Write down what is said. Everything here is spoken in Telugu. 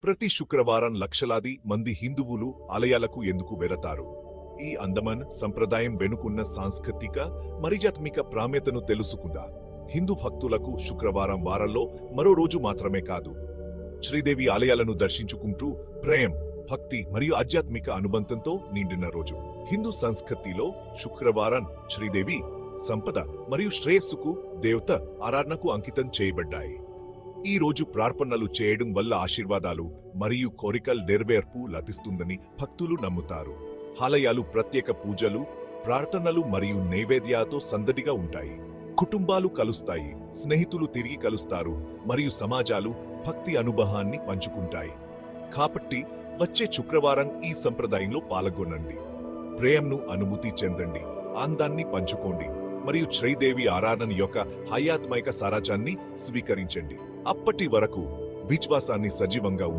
ప్రతి శుక్రవారం లక్షలాది మంది హిందువులు ఆలయాలకు ఎందుకు వెళతారు? ఈ అందమైన సంప్రదాయం వెనుకున్న సాంస్కృతిక మర్యాత్మిక ప్రాముఖ్యతను తెలుసుకుందా? హిందూ భక్తులకు శుక్రవారం వారంలో మరో రోజు మాత్రమే కాదు, శ్రీదేవి ఆలయాలను దర్శించుకుంటూ ప్రేమ, భక్తి మరియు ఆధ్యాత్మిక అనుబంధంతో నిండిన రోజు. హిందూ సంస్కృతిలో శుక్రవారం శ్రీదేవి సంపద మరియు శ్రేయస్సుకు దేవత ఆరాధనకు అంకితం చేయబడ్డాయి. ఈ రోజు ప్రార్థనలు చేయడం వల్ల ఆశీర్వాదాలు మరియు కోరికల నెరవేర్పు లభిస్తుందని భక్తులు నమ్ముతారు. ఆలయాలు ప్రత్యేక పూజలు, ప్రార్థనలు మరియు నైవేద్యాలతో సందడిగా ఉంటాయి. కుటుంబాలు కలుస్తాయి, స్నేహితులు తిరిగి కలుస్తారు మరియు సమాజాలు భక్తి అనుభవాన్ని పంచుకుంటాయి. కాబట్టి వచ్చే శుక్రవారం ఈ సంప్రదాయంలో పాల్గొనండి, ప్రేమను అనుభూతి చెందండి, ఆనందాన్ని పంచుకోండి మరియు శ్రీదేవి ఆరాధన యొక్క ఆధ్యాత్మిక సారాంశాన్ని స్వీకరించండి. అప్పటి వరకు విశ్వాసాన్ని సజీవంగా ఉంచండి.